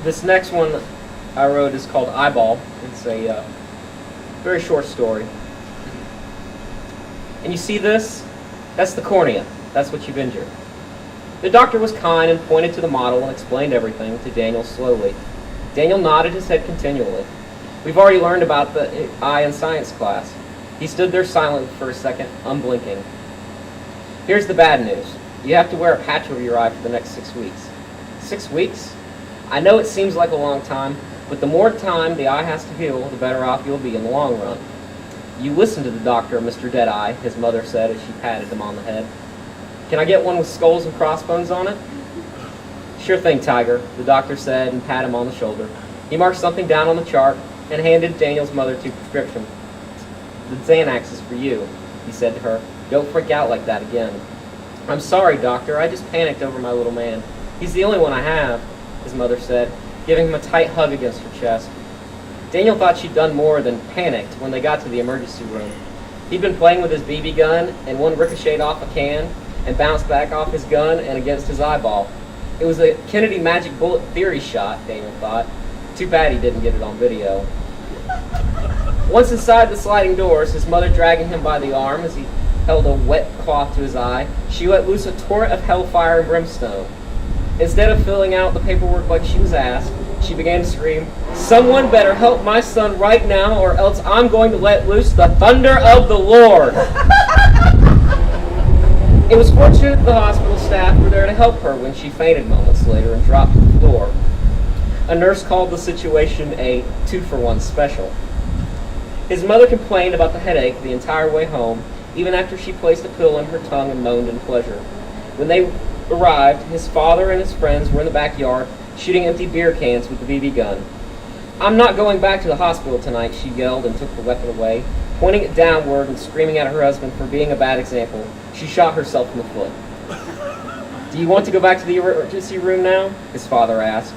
This next one I wrote is called Eyeball. It's a very short story. And you see this? That's the cornea. That's what you've injured. The doctor was kind and pointed to the model and explained everything to Daniel slowly. Daniel nodded his head continually. We've already learned about the eye in science class. He stood there silent for a second, unblinking. Here's the bad news. You have to wear a patch over your eye for the next 6 weeks. 6 weeks? I know it seems like a long time, but the more time the eye has to heal, the better off you'll be in the long run. You listen to the doctor, Mr. Deadeye, his mother said as she patted him on the head. Can I get one with skulls and crossbones on it? Sure thing, Tiger, the doctor said and patted him on the shoulder. He marked something down on the chart and handed Daniel's mother 2 prescriptions. The Xanax is for you, he said to her. Don't freak out like that again. I'm sorry, doctor, I just panicked over my little man. He's the only one I have, his mother said, giving him a tight hug against her chest. Daniel thought she'd done more than panicked when they got to the emergency room. He'd been playing with his BB gun, and one ricocheted off a can and bounced back off his gun and against his eyeball. It was a Kennedy magic bullet theory shot, Daniel thought. Too bad he didn't get it on video. Once inside the sliding doors, his mother dragging him by the arm as he held a wet cloth to his eye, she let loose a torrent of hellfire and brimstone. Instead of filling out the paperwork like she was asked, she began to scream, "Someone better help my son right now, or else I'm going to let loose the thunder of the Lord." It was fortunate the hospital staff were there to help her when she fainted moments later and dropped to the floor. A nurse called the situation a 2-for-1 special. His mother complained about the headache the entire way home, even after she placed a pill in her tongue and moaned in pleasure. When they arrived, his father and his friends were in the backyard shooting empty beer cans with the BB gun. "I'm not going back to the hospital tonight," she yelled and took the weapon away. Pointing it downward and screaming at her husband for being a bad example, she shot herself in the foot. "Do you want to go back to the emergency room now?" his father asked.